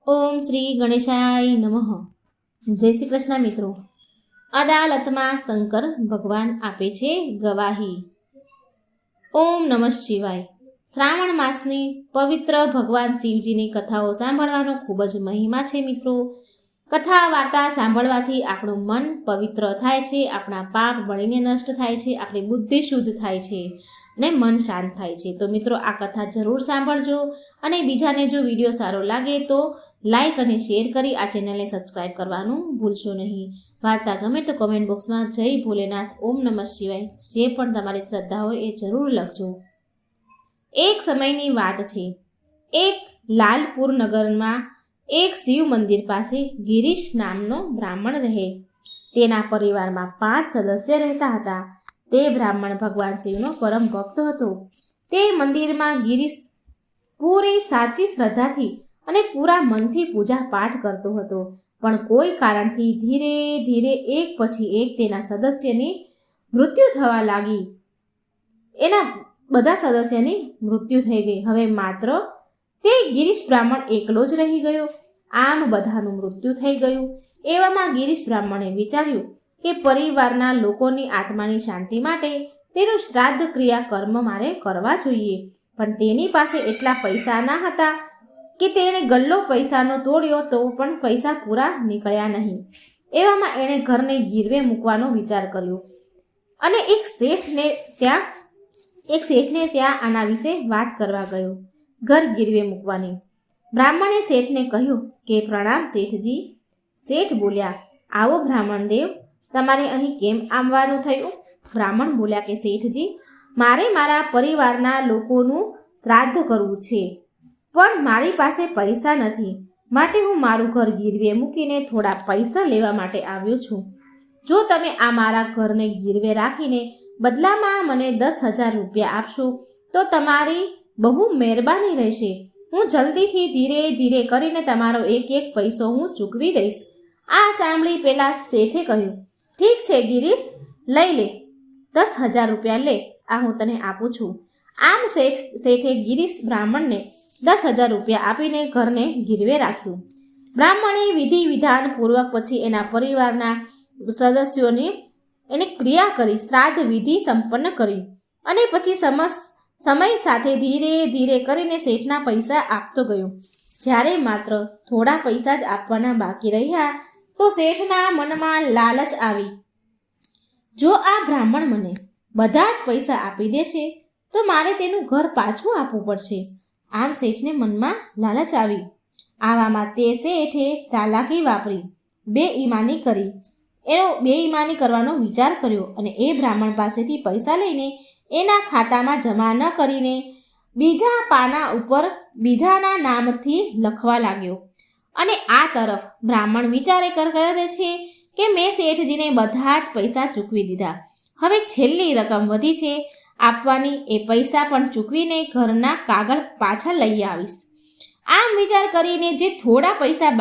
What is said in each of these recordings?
ઓમ શ્રી ગણેશાય નમઃ. જય શ્રી કૃષ્ણ મિત્રો. અદાલતમાં શંકર ભગવાન આપે છે ગવાહી. ઓમ નમઃ શિવાય. શ્રાવણ માસની પવિત્ર ભગવાન શિવજીની કથાઓ સાંભળવાનો ખૂબ જ મહિમા છે મિત્રો. કથા વાર્તા સાંભળવાથી આપણું મન પવિત્ર થાય છે, આપણા પાપ બળીને નષ્ટ થાય છે, આપણી બુદ્ધિ શુદ્ધ થાય છે અને મન શાંત થાય છે. તો મિત્રો આ કથા જરૂર સાંભળજો અને બીજાને જો વિડીયો સારો લાગે તો લાઈક અને શેર કરી આ ચેનલને સબસ્ક્રાઈબ કરવાનું ભૂલશો નહીં. વાર્તા ગમે તો કોમેન્ટ બોક્સમાં જય ભોલેનાથ, ઓમ નમઃ શિવાય જે પણ તમારી શ્રદ્ધા હોય એ જરૂર લખજો. એક સમયની વાત છે. એક લાલપુર નગરમાં એક શિવ મંદિર પાસે ગિરીશ નામનો બ્રાહ્મણ રહે. તેના પરિવારમાં 5 સદસ્ય રહેતા હતા. તે બ્રાહ્મણ ભગવાન શિવનો પરમ ભક્ત હતો. તે મંદિરમાં ગિરીશ પૂરી સાચી શ્રદ્ધાથી અને પૂરા મનથી પૂજા પાઠ કરતો હતો. પણ કોઈ કારણથી ધીરે ધીરે એક પછી એક તેના સદસ્યની મૃત્યુ થવા લાગી. એના બધા સદસ્યની મૃત્યુ થઈ ગઈ. હવે માત્ર તે ગિરીશ બ્રાહ્મણ એકલો જ રહી ગયો. આમ બધાનું મૃત્યુ થઈ ગયું. એવામાં ગિરીશ બ્રાહ્મણે વિચાર્યું કે પરિવારના લોકોની આત્માની શાંતિ માટે તેનું શ્રાદ્ધ ક્રિયા કર્મ મારે કરવા જોઈએ. પણ તેની પાસે એટલા પૈસા ના હતા કે તેણે ગલ્લો પૈસાનો તોડ્યો તો પણ પૈસા પૂરા નીકળ્યા નહીં. એવામાં એણે ઘરને ગીરવે મૂકવાનો વિચાર કર્યો અને એક શેઠને ત્યાં આના વિશે વાત કરવા ગયો. ઘર ગીરવે મૂકવાની. બ્રાહ્મણે શેઠને કહ્યું કે પ્રણામ શેઠજી. શેઠ બોલ્યા, આવો બ્રાહ્મણ દેવ, તમારે અહીં કેમ આવવાનું થયું? બ્રાહ્મણ બોલ્યા કે શેઠજી, મારે મારા પરિવારના લોકોનું શ્રાદ્ધ કરવું છે, પણ મારી પાસે પૈસા નથી, માટે હું મારું ઘર ગીરવે મૂકીને થોડા પૈસા લેવા માટે આવ્યો છું. જો તમે આ મારા ઘરને ગીરવે રાખીને બદલામાં મને 10,000 રૂપિયા આપશો તો તમારી બહુ મહેરબાની રહેશે. હું જલ્દીથી ધીરે ધીરે કરીને તમારો એક એક પૈસો હું ચૂકવી દઈશ. આ સાંભળી પેલા શેઠે કહ્યું, ઠીક છે ગિરીશ, લઈ લે, 10,000 રૂપિયા લે, આ હું તને આપું છું. આમ શેઠે ગિરીશ બ્રાહ્મણને 10,000 રૂપિયા આપીને ઘરને ગીરવે રાખ્યું. બ્રાહ્મણે વિધિ વિધાન પૂર્વક પછી એના પરિવારના સદસ્યોની એને ક્રિયા કરી, શ્રાદ્ધ વિધિ સંપન્ન કરી અને પછી સમય સાથે ધીરે ધીરે કરીને શેઠના પૈસા આપતો ગયો. જ્યારે માત્ર થોડા પૈસા જ આપવાના બાકી રહ્યા તો શેઠના મનમાં લાલચ આવી. જો આ બ્રાહ્મણ મને બધા જ પૈસા આપી દેશે તો મારે તેનું ઘર પાછું આપવું પડશે. આમ શેઠને મનમાં લાલચ આવી. આવામાં તે શેઠે ચાલાકી વાપરી બેઈમાની કરી. એનો બેઈમાની કરવાનો વિચાર કર્યો અને એ બ્રાહ્મણ પાસેથી પૈસા લઈને એના ખાતામાં જમા ન કરીને બીજા પાના ઉપર બીજાના નામથી લખવા લાગ્યો. અને આ તરફ બ્રાહ્મણ વિચારે કરે છે કે મેં શેઠજીને બધા જ પૈસા ચૂકવી દીધા, હવે છેલ્લી રકમ વધી છે આપવાની, એ પૈસા પણ ચૂકવીને ઘરના કાગળ પાછા લઈ આવીશ. આમ વિચાર કરીને જે થોડા પૈસા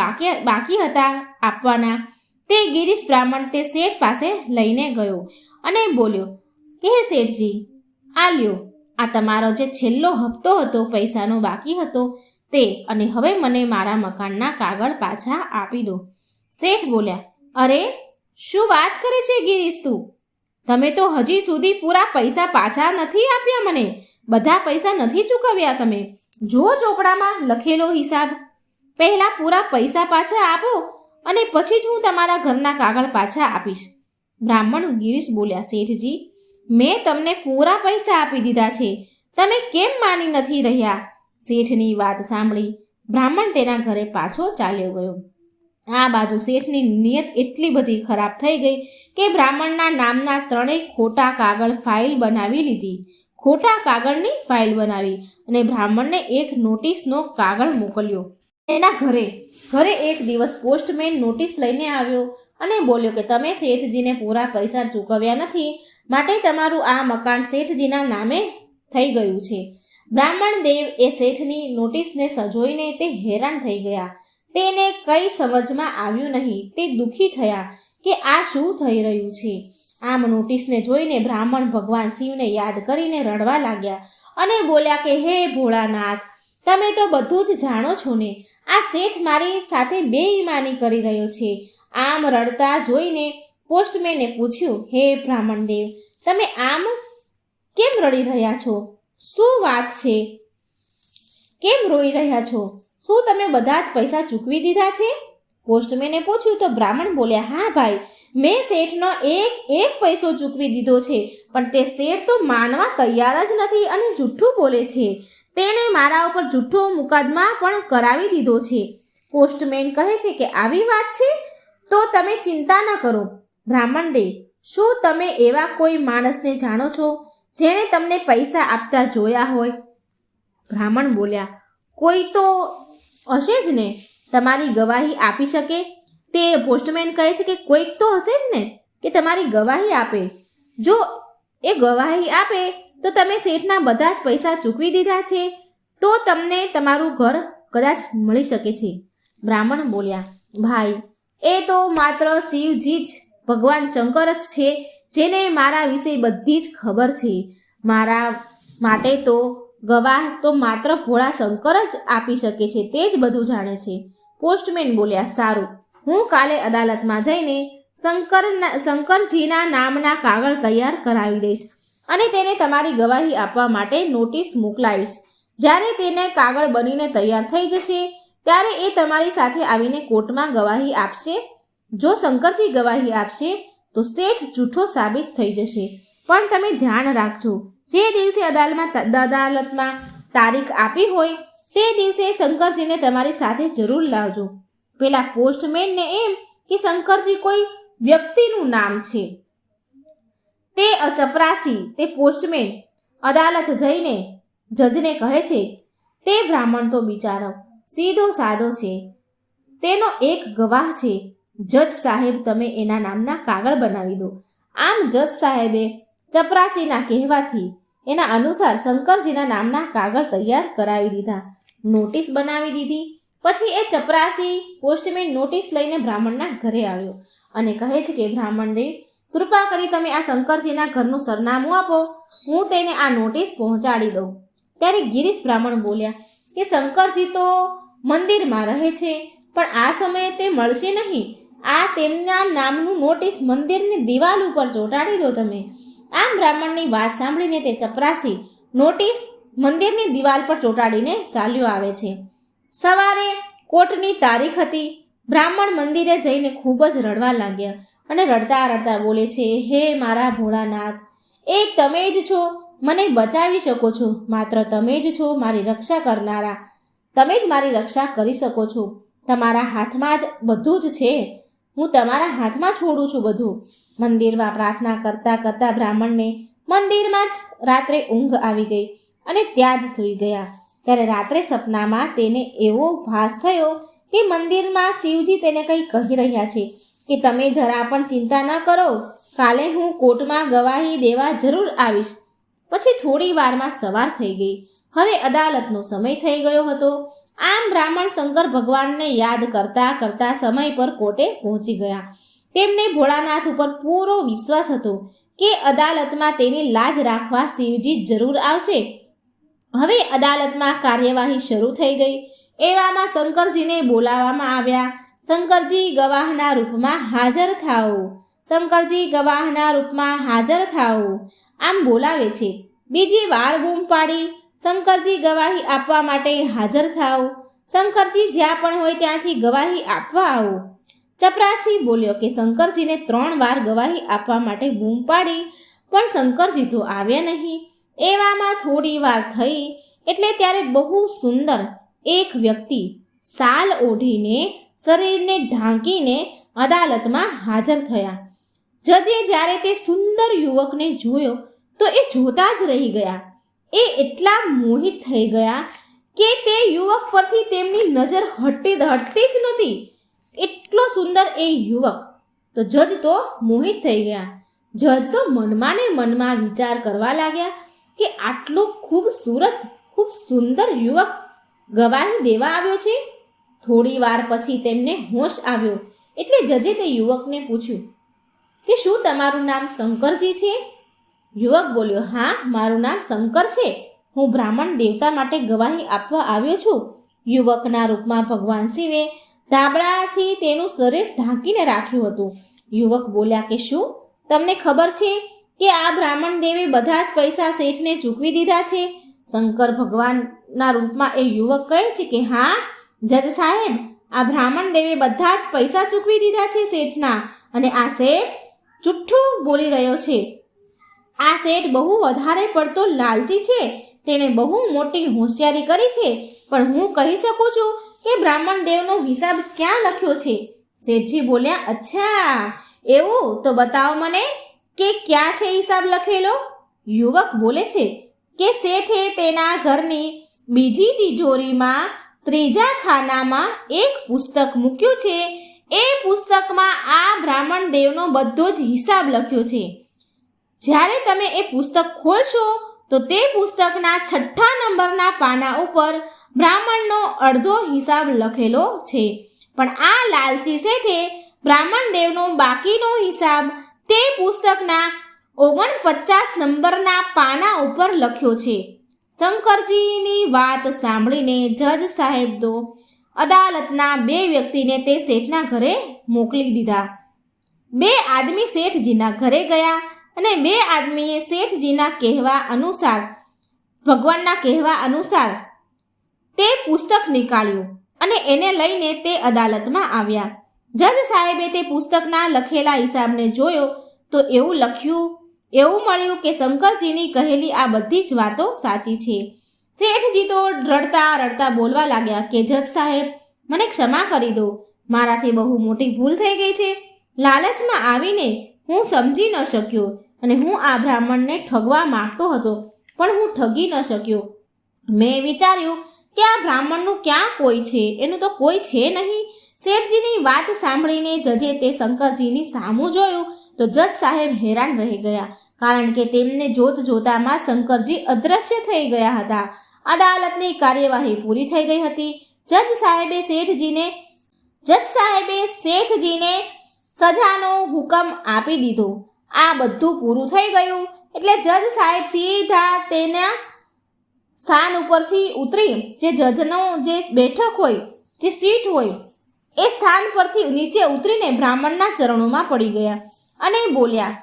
બાકી હતા આપવાના તે ગિરીશ બ્રાહ્મણ તે શેઠ પાસે લઈને ગયો અને બોલ્યો કે હે શેઠજી, આ લ્યો, આ તમારો જે છેલ્લો હપ્તો હતો પૈસાનો બાકી હતો તે, અને હવે મને મારા મકાનના કાગળ પાછા આપી દો. શેઠ બોલ્યા, અરે શું વાત કરે છે ગિરીશ તું? તમે તો હજી સુધી પૂરા પૈસા પાછા નથી આપ્યા મને, બધા પૈસા નથી ચૂકવ્યા તમે. જો ચોપડામાં લખેલો હિસાબ, પહેલા પૂરા પૈસા પાછા આપો અને પછી જ હું તમારા ઘરના કાગળ પાછા આપીશ. બ્રાહ્મણ ગિરીશ બોલ્યા, શેઠજી, મેં તમને પૂરા પૈસા આપી દીધા છે, તમે કેમ માની નથી રહ્યા? શેઠની વાત સાંભળી બ્રાહ્મણ તેના ઘરે પાછો ચાલ્યો ગયો. આ બાજુ શેઠની નિયત એટલી બધી ખરાબ થઈ ગઈ કે બ્રાહ્મણના નામના 3 ખોટા કાગળ ફાઇલ બનાવી લીધી. ખોટા કાગળની ફાઇલ બનાવી અને બ્રાહ્મણને એક નોટિસનો કાગળ મોકલ્યો. એના ઘરે એક દિવસ પોસ્ટમેન નોટિસ લઈને આવ્યો અને બોલ્યો કે તમે શેઠજીને પૂરા પૈસા ચૂકવ્યા નથી, માટે તમારું આ મકાન શેઠજીના નામે થઈ ગયું છે. બ્રાહ્મણ દેવ એ શેઠની નોટિસને સજોઈને તે હેરાન થઈ ગયા. તેને કંઈ સમજમાં આવ્યું નહીં. તે દુઃખી થયા કે આ શું થઈ રહ્યું છે. આમ નોટિસને જોઈને બ્રાહ્મણ ભગવાન શિવને યાદ કરીને રડવા લાગ્યા અને બોલ્યા કે હે ભોળાનાથ, તમે તો બધું જ જાણો છો ને, આ શેઠ મારી સાથે બેઈમાની કરી રહ્યો છે. આમ રડતા જોઈને પોસ્ટમેને પૂછ્યું, હે બ્રાહ્મણદેવ, તમે આમ કેમ રડી રહ્યા છો? શું વાત છે? કેમ રોઈ રહ્યા છો? શું તમે બધા જ પૈસા ચૂકવી દીધા છે? પોસ્ટમેને પૂછ્યું તો બ્રાહ્મણ બોલ્યા, હા ભાઈ, મેં શેઠનો એક પૈસો ચૂકવી દીધો છે, પણ તે શેઠ તો માનવા તૈયાર જ નથી અને જૂઠું બોલે છે. તેણે મારા ઉપર જૂઠો મુકદ્દમા પણ કરાવી દીધો છે. પોસ્ટમેન કહે છે કે આવી વાત છે, તો તમે ચિંતા ન કરો. બ્રાહ્મણદેવ, શું તમે એવા કોઈ માણસને જાણો છો જેણે તમને પૈસા આપતા જોયા હોય? બ્રાહ્મણ બોલ્યા, કોઈ તો હશે જ ને, તમારી ગવાહી આપી શકે. તે પોસ્ટમેન કહે છે કે કોઈક તો હશે જ ને કે તમારી ગવાહી આપે. જો એ ગવાહી આપે તો તમે શેઠના બધા જ પૈસા ચૂકવી દીધા છે, તો તમને તમારું ઘર કદાચ મળી શકે છે. બ્રાહ્મણ બોલ્યા, ભાઈ, એ તો માત્ર શિવજી જ, ભગવાન શંકર જ છે જેને મારા વિશે બધી જ ખબર છે. મારા માટે તો ગવાહ તો માત્ર ભોળા શંકર જ આપી શકે છે, તે જ બધું જાણે છે. પોસ્ટમેન બોલ્યા, સારું, હું કાલે અદાલતમાં જઈને શંકરજીના નામના કાગળ તૈયાર કરાવી દઈશ અને તેને તમારી ગવાહી આપવા માટે નોટિસ મોકલાવીશ. જ્યારે તેને કાગળ બનીને તૈયાર થઈ જશે ત્યારે એ તમારી સાથે આવીને કોર્ટમાં ગવાહી આપશે. જો શંકરજી ગવાહી આપશે તો શેઠ જૂઠો સાબિત થઈ જશે. પણ તમે ધ્યાન રાખજો, જે દિવસે અદાલતમાં તારીખ આપી હોય તે દિવસે શંકરજીને તમારી સાથે જરૂર લાવજો. પેલા પોસ્ટમેનને એમ કે શંકરજી કોઈ વ્યક્તિનું નામ છે. તે ચપરાસી, તે પોસ્ટમેન અદાલત જઈને જજને કહે છે, તે બ્રાહ્મણ તો બિચારો સીધો સાધો છે, તેનો એક ગવાહ છે. જજ સાહેબ, તમે એના નામના કાગળ બનાવી દો. આમ જજ સાહેબે ચપરાસીના કહેવાથી એના અનુસાર શંકરજીના નામના કાગળ તૈયાર કરાવી દીધા, નોટિસ બનાવી દીધી. પછી એ ચપરાસી પોસ્ટમેન નોટિસ લઈને બ્રાહ્મણના ઘરે આવ્યો અને કહે છે કે બ્રાહ્મણદેવ, કૃપા કરી તમે આ શંકરજીના ઘરનું સરનામું આપો, હું તેને આ નોટિસ પહોંચાડી દઉં. ત્યારે ગિરીશ બ્રાહ્મણ બોલ્યા કે શંકરજી તો મંદિરમાં રહે છે, પણ આ સમયે તે મળશે નહીં. આ તેમના નામનું નોટિસ મંદિરની દિવાલ ઉપર ચોંટાડી દો તમે. આમ બ્રાહ્મણની વાત સાંભળીને તે ચપરાસી નોટિસ મંદિરની દિવાલ પર ચોંટાડીને ચાલ્યો આવે છે. સવારે કોર્ટની તારીખ હતી. બ્રાહ્મણ મંદિરે જઈને ખૂબ જ રડવા લાગ્યા અને રડતા રડતા બોલે છે, હે મારા ભોળાનાથ, એક તમે જ છો, મને બચાવી શકો છો. માત્ર તમે જ છો મારી રક્ષા કરનારા. તમે જ મારી રક્ષા કરી શકો છો. તમારા હાથમાં જ બધું જ છે. હું તમારા હાથમાં છોડું છું બધું. મંદિરમાં પ્રાર્થના કરતા કરતા બ્રાહ્મણને મંદિરમાં જ રાત્રે ઊંઘ આવી ગઈ અને ત્યાં જ સૂઈ ગયા. ત્યારે રાત્રે સપનામાં તેને એવો ભાસ થયો કે મંદિરમાં શિવજી તેને કંઈ કહી રહ્યા છે કે તમે જરા પણ ચિંતા ન કરો, કાલે હું કોર્ટમાં ગવાહી દેવા જરૂર આવીશ. પછી થોડી વારમાં સવાર થઈ ગઈ. હવે અદાલતનો સમય થઈ ગયો હતો. આમ બ્રાહ્મણ શંકર ભગવાનને યાદ કરતા કરતા સમય પર કોર્ટે પહોંચી ગયા. તેમને ભોળાનાથ ઉપર પૂરો વિશ્વાસ હતો કે અદાલતમાં તેની લાજ રાખવા શિવજી જરૂર આવશે. હવે અદાલતમાં કાર્યવાહી શરૂ થઈ ગઈ. એવામાં શંકરજીને બોલાવવામાં આવ્યા. શંકરજી ગવાહના રૂપમાં હાજર થાઓ, શંકરજી ગવાહના રૂપમાં હાજર થાઓ, આમ બોલાવે છે. બીજી વાર બૂમ પાડી, શંકરજી ગવાહી આપવા માટે હાજર થાઓ. શંકરજી જ્યાં પણ હોય ત્યાંથી ગવાહી આપવા આવો. ચપરાસી બોલ્યો કે શંકરજીને 3 વાર ગવાહી આપવા માટે બૂમ પાડી, પણ શંકરજી તો આવ્યા નહીં. એવામાં થોડી વાર થઈ એટલે ત્યારે બહુ સુંદર એક વ્યક્તિ શાલ ઓઢીને શરીરને ઢાંકીને અદાલતમાં હાજર થયા. જજે જ્યારે તે સુંદર યુવકને જોયો તો એ જોતા જ રહી ગયા. એ એટલા મોહિત થઈ ગયા કે તે યુવક પરથી તેમની નજર હટતી જ નથી. એટલો સુંદર એ યુવક. તો જજ તો મોહિત થઈ ગયા. જજ તો મનમાં ને મનમાં વિચાર કરવા લાગ્યા કે આટલો ખૂબ સુંદર યુવક ગવાહી દેવા આવ્યો છે. થોડી વાર પછી તેમને હોશ આવ્યો એટલે જજે તે યુવકને પૂછ્યું કે શું તમારું નામ શંકરજી છે? યુવક બોલ્યો, હા, મારું નામ શંકર છે. હું બ્રાહ્મણ દેવતા માટે ગવાહી આપવા આવ્યો છું. યુવકના રૂપમાં ભગવાન શિવે ધાબળાથી તેનું શરીર ઢાંકીને રાખ્યું હતું. યુવક બોલ્યા કે શું તમને ખબર છે કે આ બ્રાહ્મણ દેવે બધા જ પૈસા શેઠને ચૂકવી દીધા છે? શંકર ભગવાનના રૂપમાં એ યુવક કહે છે કે હા જજ સાહેબ, આ બ્રાહ્મણ દેવે બધા જ પૈસા ચૂકવી દીધા છે શેઠના, અને આ શેઠ જુઠ્ઠું બોલી રહ્યો છે. આ શેઠ બહુ વધારે પડતો લાલચી છે. તેણે બહુ મોટી હોશિયારી કરી છે, પણ હું કહી શકું છું કે બ્રાહ્મણ દેવનો હિસાબ ક્યાં લખ્યો છે? શેઠજી બોલ્યા અચ્છા એવું, તો બતાવો મને કે ક્યાં છે હિસાબ લખેલો? યુવક બોલે છે કે શેઠે તેના ઘરની બીજી તિજોરીમાં ત્રીજા ખાનામાં એક પુસ્તક મૂક્યું છે. એ પુસ્તકમાં આ બ્રાહ્મણ દેવનો બધો જ હિસાબ લખ્યો છે. જ્યારે તમે એ પુસ્તક ખોલશો તો તે પુસ્તકના 6થા નંબરના પાના ઉપર બ્રાહ્મણનો અડધો હિસાબ લખેલો છે. પણ આ લાલચી શેઠે બ્રાહ્મણ દેવનો બાકીનો હિસાબ તે પુસ્તકના 49 નંબરના પાના ઉપર લખ્યો છે. શંકરજીની વાત સાંભળીને જજ સાહેબ તો અદાલતના 2 વ્યક્તિને તે શેઠના ઘરે મોકલી દીધા. 2 આદમી શેઠજીના ઘરે ગયા અને 2 આદમીએ શેઠજીના કહેવા અનુસાર, ભગવાનના કહેવા અનુસાર તે પુસ્તક નીકાળ્યું અને એને લઈને તે અદાલતમાં આવ્યા. જજ સાહેબે તે પુસ્તકના લખેલા હિસાબને જોયો તો એવું મળ્યું કે શંકરજીની કહેલી આ બધી જ વાતો સાચી છે. શેઠજી તો રડતા રડતા બોલવા લાગ્યા કે જજ સાહેબ, મને ક્ષમા કરી દો. મારાથી બહુ મોટી ભૂલ થઈ ગઈ છે. લાલચમાં આવીને હું સમજી ન શક્યો અને હું આ બ્રાહ્મણને ઠગવા માંગતો હતો, પણ હું ઠગી ન શક્યો. મેં વિચાર્યું કે આ બ્રાહ્મણનું ક્યાં કોઈ છે, એનું તો કોઈ છે નહીં. શેઠજીની વાત સાંભળીને જજે તે શંકરજીની સામું જોયું તો જજ સાહેબ હેરાન રહી ગયા, કારણ કે તેમને જોતામાં શંકરજી અદૃશ્ય થઈ ગયા હતા. અદાલતની કાર્યવાહી પૂરી થઈ ગઈ હતી. જજ સાહેબે શેઠજીને સજાનો હુકમ આપી દીધો. આ બધું પૂરું થઈ ગયું એટલે જજ સાહેબ સીધા તેના સ્થાન ઉપરથી ઉતરી, જે જજનો જે બેઠક હોય, જે સીટ હોય, એ સ્થાન પરથી નીચે ઉતરીને બ્રાહ્મણના ચરણોમાં પડી ગયા અને બોલ્યા,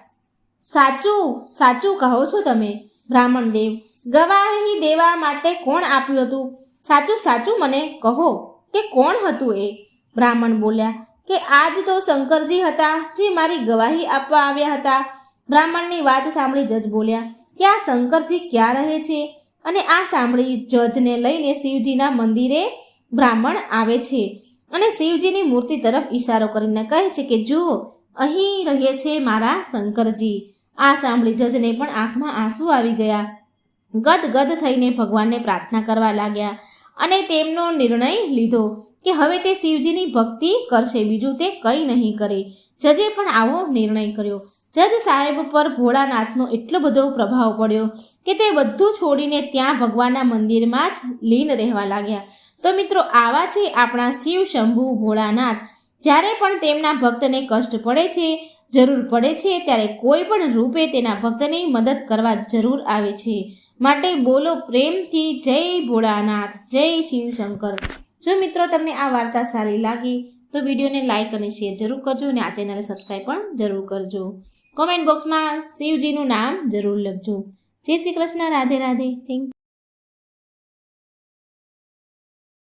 સાચું સાચું કહો છો તમે બ્રાહ્મણ દેવ? ગવાહી દેવા માટે કોણ આપ્યું હતું? સાચું સાચું મને કહો કે કોણ હતું એ? બ્રાહ્મણ બોલ્યા કે આજ તો શંકરજી હતા જે મારી ગવાહી આપવા આવ્યા હતા. બ્રાહ્મણની વાત સાંભળી જજ બોલ્યા કે આ શંકરજી ક્યાં રહે છે? અને આ સાંભળી જજને લઈને શિવજીના મંદિરે બ્રાહ્મણ આવે છે અને શિવજીની મૂર્તિ તરફ ઈશારો કરીને કહે છે કે જુઓ, અહીં રહે છે મારા શંકરજી. આ સાંભળી જજને પણ આંખમાં આંસુ આવી ગયા. ગદગદ થઈને ભગવાનને પ્રાર્થના કરવા લાગ્યા અને તેમનો નિર્ણય લીધો કે હવે તે શિવજીની ભક્તિ કરશે, બીજું તે કંઈ નહીં કરે. જજે પણ આવો નિર્ણય કર્યો. જજ સાહેબ પર ભોળાનાથનો એટલો બધો પ્રભાવ પડ્યો કે તે બધું છોડીને ત્યાં ભગવાનના મંદિરમાં જ લીન રહેવા લાગ્યા. તો મિત્રો, આવા છે આપણા શિવ શંભુ ભોળાનાથ. જ્યારે પણ તેમના ભક્તને કષ્ટ પડે છે, જરૂર પડે છે, ત્યારે કોઈ પણ રૂપે તેના ભક્તની મદદ કરવા જરૂર આવે છે. માટે બોલો પ્રેમથી જય ભોળાનાથ, જય શિવ શંકર. જો મિત્રો તમને આ વાર્તા સારી લાગી તો વિડીયોને લાઇક અને શેર જરૂર કરજો અને આ ચેનલને સબસ્ક્રાઈબ પણ જરૂર કરજો. કોમેન્ટ બોક્સમાં શિવજીનું નામ જરૂર લખજો. જય શ્રી કૃષ્ણ. રાધે રાધે. Thank you.